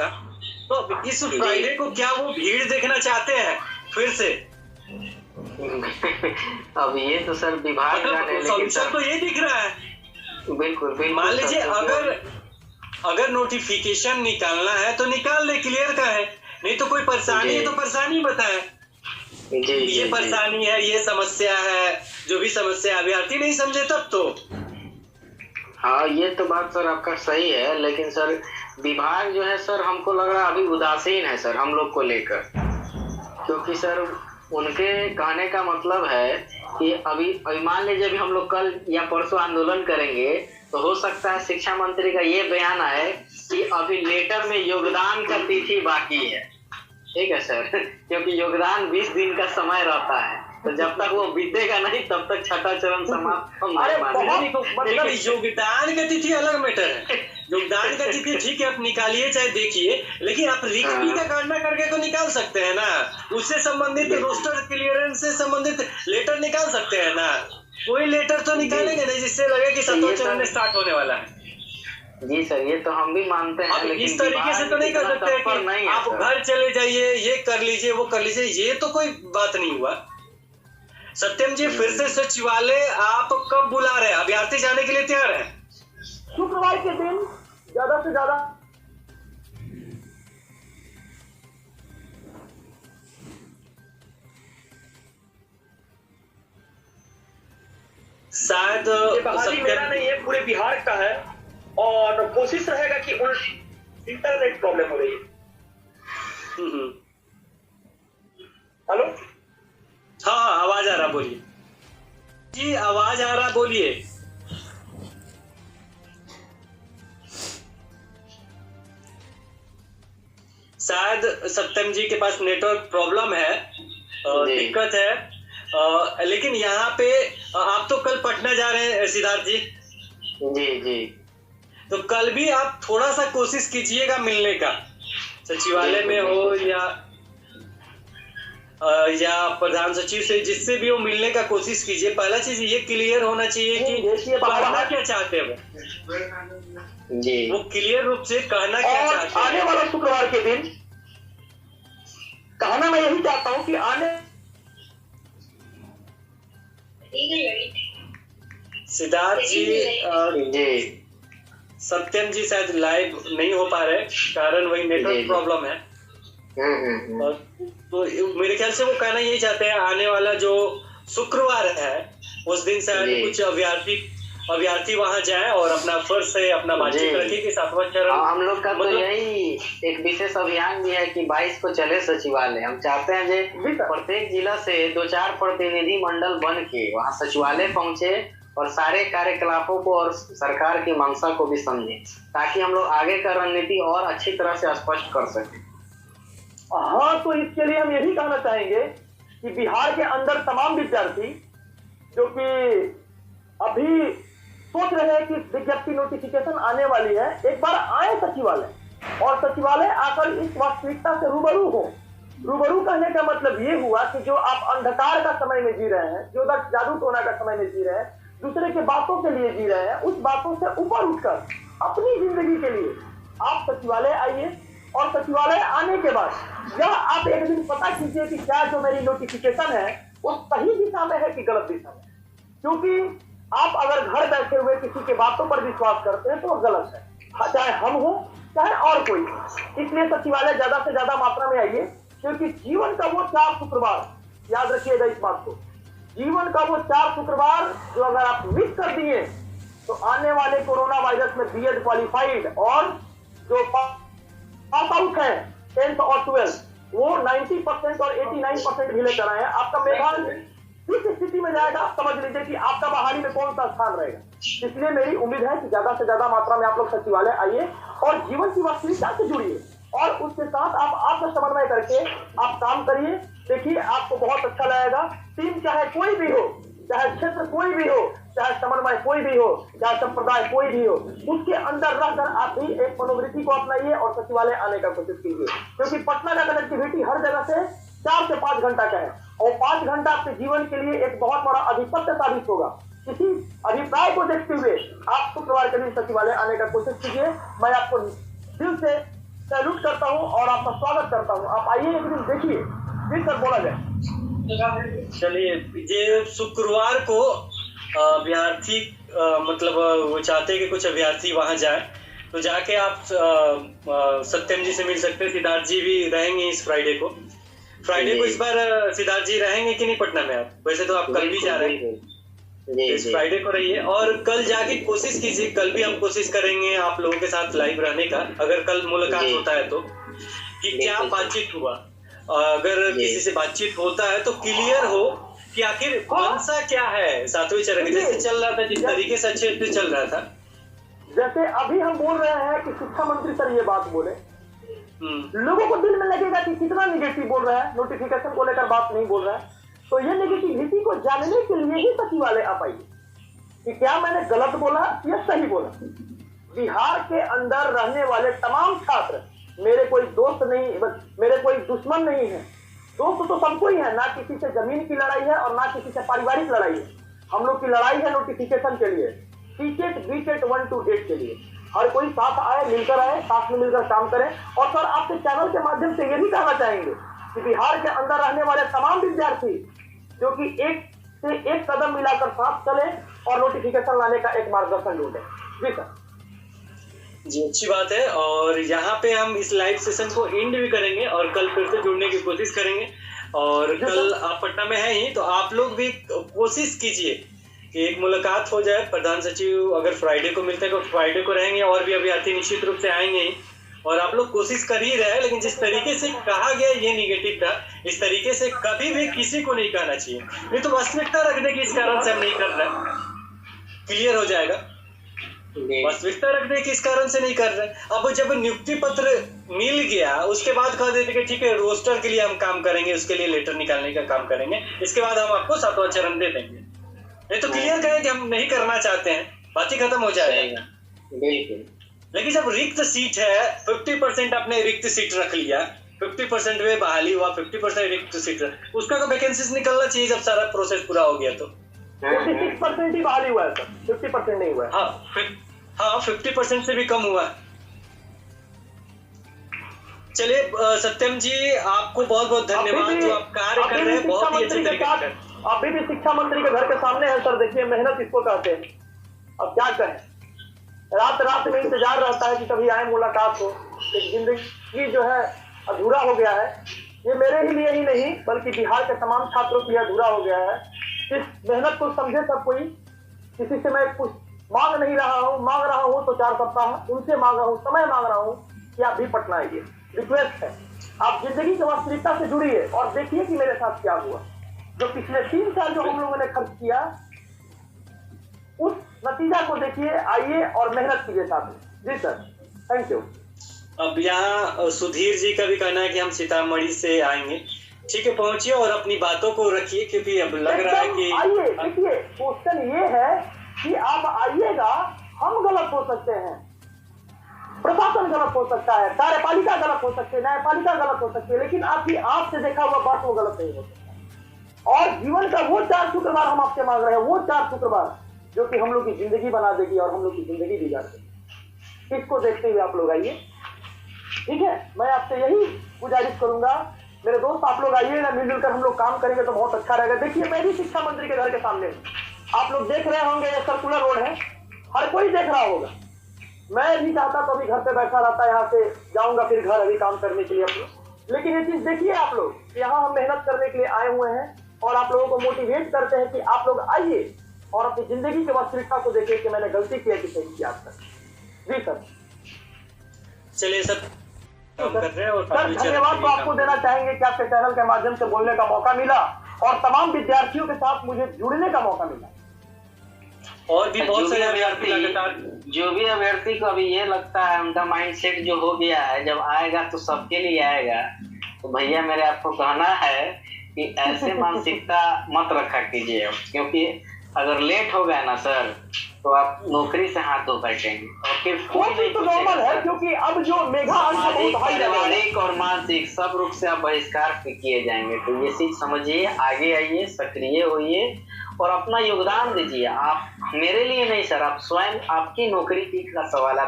का। तो इस फ्राइडे को क्या वो भीड़ देखना चाहते हैं फिर से? अब ये तो सर विभाग मतलब सॉल्यूशन तो ये दिख रहा है। बिल्कुल बिल्कुल। मान लीजिए अगर नोटिफिकेशन निकालना है तो निकाल ले, क्लियर का है। नहीं तो कोई परेशानी है तो परेशानी बताए, ये परेशानी है, ये समस्या है, जो भी समस्या अभ्यर्थी नहीं समझे तब तो। हाँ ये तो बात सर आपका सही है, लेकिन सर विभाग जो है सर हमको लग रहा है अभी उदासीन है सर हम लोग को लेकर, क्योंकि सर उनके कहने का मतलब है कि अभी मान लीजिए अभी हम लोग कल या परसों आंदोलन करेंगे तो हो सकता है शिक्षा मंत्री का ये बयान आए कि अभी लेटर में योगदान का तिथि बाकी है। ठीक है सर, क्योंकि योगदान 20 दिन का समय रहता है, तो जब तक वो बीतेगा नहीं तब तक छठा चरण समाप्त हम नहीं मानेंगे। मतलब योगदान का तिथि अलग मैटर है। योगदान का तिथि ठीक है, आप निकालिए चाहे देखिए, लेकिन आप रिक्ति का गणना करके तो निकाल सकते हैं ना, उससे संबंधित रोस्टर क्लियरेंस से संबंधित लेटर निकाल सकते हैं ना। कोई लेटर तो निकालेंगे नहीं जिससे लगे कि सातवां चरण स्टार्ट होने वाला है। जी सर, ये तो हम भी मानते हैं, लेकिन इस तरीके से तो नहीं कर सकते कि आप घर चले जाइए, ये कर लीजिए, वो कर लीजिए, ये तो कोई बात नहीं हुआ। सत्यम जी, फिर से सचिवालय आप कब बुला रहे हैं? अभ्यर्थी जाने के लिए तैयार है? शुक्रवार के दिन ज्यादा से ज्यादा। शायद मेरा नहीं है, पूरे बिहार का है, और कोशिश रहेगा कि उन इंटरनेट प्रॉब्लम हो रही है। हेलो, हाँ आवाज आ रहा, बोलिए जी, आवाज आ रहा, बोलिए। शायद सत्यम जी के पास नेटवर्क प्रॉब्लम है, दिक्कत है, लेकिन यहाँ पे आप तो कल पटना जा रहे हैं सिद्धार्थ जी? जी जी। तो कल भी आप थोड़ा सा कोशिश कीजिएगा मिलने का, सचिवालय में हो या प्रधान सचिव से, जिससे भी हो मिलने का कोशिश कीजिए। पहला चीज ये क्लियर होना चाहिए कि कहना क्या चाहते हैं जी, वो क्लियर रूप से कहना क्या चाहते हैं। आने वाला शुक्रवार के दिन कहना मैं यही चाहता हूँ कि आने सिद्धार्थ जी, सत्यम जी शायद लाइव नहीं हो पा रहे, कारण वही नेटवर्क प्रॉब्लम है। तो मेरे ख्याल से वो कहना यही चाहते हैं, आने वाला जो शुक्रवार है उस दिन शायद कुछ अभ्यर्थी वहां जाए और अपना फर्ज से अपना बातचीत रखे कि सातवां चरण। हम लोग का तो यही एक विशेष अभियान भी है कि 22 को चले सचिवालय। हम चाहते हैं कि प्रत्येक जिला से 2-4 प्रतिनिधि मंडल बन के वहाँ सचिवालय पहुंचे और सारे कार्यकलापों को और सरकार की मंशा को भी समझे, ताकि हम लोग आगे का रणनीति और अच्छी तरह से स्पष्ट कर सकें। हाँ, तो इसके लिए हम यही कहना चाहेंगे कि बिहार के अंदर तमाम विद्यार्थी जो कि अभी सोच रहे हैं कि विज्ञप्ति नोटिफिकेशन आने वाली है, एक बार आए सचिवालय और सचिवालय आकर इस वास्तविकता से रूबरू हो। रूबरू कहने का मतलब ये हुआ कि जो आप अंधकार का समय में जी रहे हैं, जो जादू टोना का समय में जी रहे हैं, दूसरे के बातों के लिए जी रहे हैं, उस बातों से ऊपर उठकर अपनी जिंदगी के लिए आप सचिवालय आइए। और सचिवालय आने के बाद जब आप एक दिन पता कीजिए कि क्या जो मेरी नोटिफिकेशन है वो सही दिशा में है कि गलत दिशा में, क्योंकि आप अगर घर बैठे हुए किसी के बातों पर विश्वास करते हैं तो वो गलत है, चाहे हम हो चाहे और कोई। इसलिए सचिवालय ज्यादा से ज्यादा मात्रा में आइए, क्योंकि जीवन का वो 4 शुक्रवार, याद रखिएगा इस बात को, जीवन का वो 4 शुक्रवार जो अगर आप मिस कर दिए तो आने वाले कोरोना वायरस में बीएड क्वालिफाइड और जो पास आउट है 10th और 12th, वो 90% और 89% भी लेकर आए हैं। आपका मेधान किस स्थिति में जाएगा आप समझ लीजिए कि आपका बहाली में कौन सा स्थान रहेगा। इसलिए मेरी उम्मीद है कि ज्यादा से ज्यादा मात्रा में आप लोग सचिवालय आइए और जीवन की वास्तविकता से जुड़िए और उसके साथ आप आत्म समन्वय करके आप काम करिए। देखिए आपको बहुत अच्छा लगेगा। टीम चाहे कोई भी हो, चाहे क्षेत्र कोई भी हो, चाहे समन्वय कोई भी हो, चाहे संप्रदाय कोई भी हो, उसके अंदर रहकर आप भी एक मनोवृत्ति को अपनाइए और सचिवालय आने का कोशिश कीजिए, क्योंकि पटना का कनेक्टिविटी हर जगह से 4 से 5 घंटा का है और 5 घंटा आपके जीवन के लिए एक बहुत बड़ा अधिपत्य साबित होगा। इसी अभिप्राय को देखते हुए आप शुक्रवार के दिन सचिवालय आने का कोशिश कीजिए। मैं आपको दिल से सैल्यूट करता हूँ और आपका स्वागत करता हूँ। आप आइए एक दिन देखिए। जी सर, बोला जाए। चलिए, ये शुक्रवार को अभ्यर्थी मतलब वो चाहते हैं कि कुछ अभ्यर्थी वहां जाए, तो जाके आप सत्यम जी से मिल सकते हैं। सिद्धार्थ जी भी रहेंगे इस फ्राइडे को। इस बार सिद्धार्थ जी रहेंगे कि नहीं पटना में? आप वैसे तो आप कल भी जा रहे हैं, इस फ्राइडे को रहिए और कल जाके कोशिश कीजिए। कल भी हम कोशिश करेंगे आप लोगों के साथ लाइव रहने का, अगर कल मुलाकात होता है तो, कि क्या बातचीत हुआ। अगर किसी से बातचीत होता है तो क्लियर हो कि आखिर मंशा क्या है सातवें चरण की। जैसे चल रहा था, जिस तरीके से अच्छे से चल रहा था, जैसे अभी हम बोल रहे हैं कि शिक्षा मंत्री सर ये बात बोले, लोगों को दिल में लगेगा कि कितना निगेटिव बोल रहा है, नोटिफिकेशन को लेकर बात नहीं बोल रहा है। तो ये नेगेटिविटी को जानने के लिए ही सचिवालय आ पाइए कि क्या मैंने गलत बोला या सही बोला। बिहार के अंदर रहने वाले तमाम छात्र, मेरे कोई दोस्त नहीं, मेरे कोई दुश्मन नहीं है। दोस्त तो सबको ही है, ना किसी से जमीन की लड़ाई है और ना किसी से पारिवारिक लड़ाई है। हम लोग की लड़ाई है नोटिफिकेशन के लिए, टीकेट बीटेट 1 to 8 के लिए। हर कोई साथ आए, मिलकर आए, साथ में मिलकर काम करें। और सर, आपके चैनल के माध्यम से ये भी कहना चाहेंगे कि बिहार के अंदर रहने वाले तमाम विद्यार्थी जो कि एक से एक कदम मिलाकर साथ चले और नोटिफिकेशन लाने का एक मार्गदर्शन ढूंढे। जी सर। जी, अच्छी बात है। और यहाँ पे हम इस लाइव सेशन को एंड भी करेंगे और कल फिर से जुड़ने की कोशिश करेंगे। और कल आप पटना में हैं ही, तो आप लोग भी कोशिश कीजिए कि एक मुलाकात हो जाए। प्रधान सचिव अगर फ्राइडे को मिलते हैं तो फ्राइडे को रहेंगे, और भी अभ्यर्थी निश्चित रूप से आएंगे ही। और आप लोग कोशिश कर ही रहे हैं, लेकिन जिस तरीके से कहा गया ये निगेटिव था, इस तरीके से कभी भी किसी को नहीं कहना चाहिए। नहीं तो वास्तविकता रखने की इस कारण से हम नहीं कर रहे, क्लियर हो जाएगा। वास्तविकता रखने की इस कारण से नहीं कर रहे। अब जब नियुक्ति पत्र मिल गया उसके बाद कह देते कि ठीक है रोस्टर के लिए हम काम करेंगे, उसके लिए लेटर निकालने का काम करेंगे, इसके बाद हम आपको 7वां चरण दे देंगे। नहीं तो क्लियर करें कि हम नहीं करना चाहते हैं, बात ही खत्म हो जाएगा। लेकिन जब रिक्त सीट है, 50% आपने रिक्त सीट रख लिया, 50% में बहाली हुआ, 50% रिक्त सीट, उसका तो वैकेंसीज निकलना चाहिए जब सारा प्रोसेस पूरा हो गया तो। 56% ही बहाली हुआ है सर, 50% नहीं हुआ है। हाँ, 50% से भी कम हुआ। चलिए सत्यम जी, आपको बहुत बहुत धन्यवाद जो आप कार्य कर रहे हैं, बहुत ही अच्छे तरीके से। अभी भी शिक्षा मंत्री के घर के सामने है सर, देखिए मेहनत इसको कहते हैं। अब क्या कहें, रात में इंतजार रहता है कि कभी आए, मुलाकात हो। एक जिंदगी जो है अधूरा हो गया है। ये मेरे ही लिए ही नहीं बल्कि बिहार के तमाम छात्रों के लिए अधूरा हो गया है। इस मेहनत को समझे सब कोई। किसी से मैं कुछ मांग नहीं रहा हूँ, मांग रहा हूँ तो 4 सप्ताह उनसे मांग रहा हूँ, समय मांग रहा हूँ कि आप भी पटना आइए। रिक्वेस्ट है, आप जिंदगी की वास्तविकता से जुड़िए और देखिए कि मेरे साथ क्या हुआ। जो पिछले 3 साल जो हम लोगों ने खर्च किया, उस नतीजा को देखिए, आइए और मेहनत कीजिए साथ में। जी सर, थैंक यू। अब यहाँ सुधीर जी का भी कहना है कि हम सीतामढ़ी से आएंगे। ठीक है, पहुंचिए और अपनी बातों को रखिए, क्योंकि अब लग रहा है कि आइए। देखिए, क्वेश्चन ये है कि आप आइएगा, हम गलत हो सकते हैं, प्रशासन गलत हो सकता है, कार्यपालिका गलत हो सकती है, न्यायपालिका गलत हो सकती है, लेकिन आपकी आंख से देखा हुआ बात वो गलत नहीं हो सकता। और जीवन का वो 4 शुक्रवार हम आपसे मांग रहे हैं, वो 4 शुक्रवार जो कि हम लोग की जिंदगी बना देगी और हम लोग की जिंदगी बिगाड़ देगी। इसको देखते हुए आप लोग आइए, ठीक है। मैं आपसे यही गुजारिश करूंगा, मेरे दोस्त आप लोग आइएगा, मिलजुल कर हम लोग काम करेंगे तो बहुत अच्छा रहेगा। देखिए, मैं भी शिक्षा मंत्री के घर के सामने हूँ, आप लोग देख रहे होंगे, ये सर्कुलर रोड है, हर कोई देख रहा होगा। मैं भी चाहता तो अभी घर पे बैठा रहता, यहाँ से जाऊंगा फिर घर अभी काम करने के लिए अपने। लेकिन ये चीज देखिए आप लोग, यहाँ हम मेहनत करने के लिए आए हुए हैं और आप लोगों को मोटिवेट करते हैं कि आप लोग आइए और अपनी जिंदगी की वास्तविकता को देखिए कि मैंने गलती की है कि सही किया आज तक। जी सर। चलिए सर, काम कर रहे हैं और सर धन्यवाद तो आपको देना चाहेंगे कि आपके चैनल के माध्यम से बोलने का मौका मिला और तमाम विद्यार्थियों के साथ मुझे जुड़ने का मौका मिला। और भी बहुत सारे अभ्यर्थी लगातार, जो भी अभ्यर्थी को अभी ये लगता है उनका माइंडसेट जो हो गया है, जब आएगा तो सबके लिए आएगा, तो भैया मेरे आपको कहना है कि ऐसे मानसिकता मत रखा कीजिए, क्योंकि अगर लेट हो गया ना सर तो आप नौकरी से हाथ धो बैठेंगे और फिर तो नॉर्मल है, क्योंकि अब जो मेगा पारिवारिक और मानसिक सब रूप से आप बहिष्कार किए जाएंगे। तो ये चीज समझिए, आगे आइए, सक्रिय होइए और अपना योगदान दीजिए। आप मेरे लिए नहीं सर, आप स्वयं, आपकी नौकरी की का सवाल है।